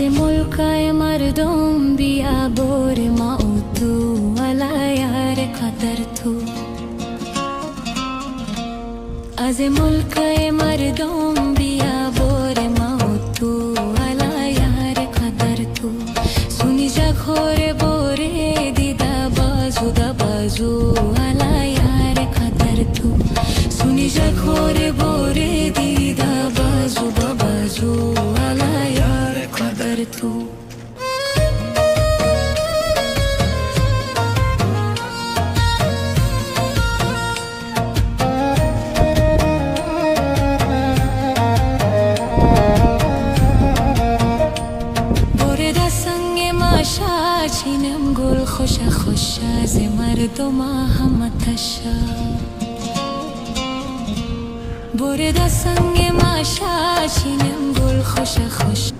ملکای مردم بیا بور ما و تو والا یار قدر تو از ملکای مردم بیا بور ما و تو والا یار قدر تو سونی جا خور بوره دیده بازو دا بازو والا یار قدر تو سونی جا خور بوره دیده بازو دا بازو والا یار قدر تو چینم گل خوش خوش از مردم همتشا برد سنگ ماشا چینم گل خوش خوش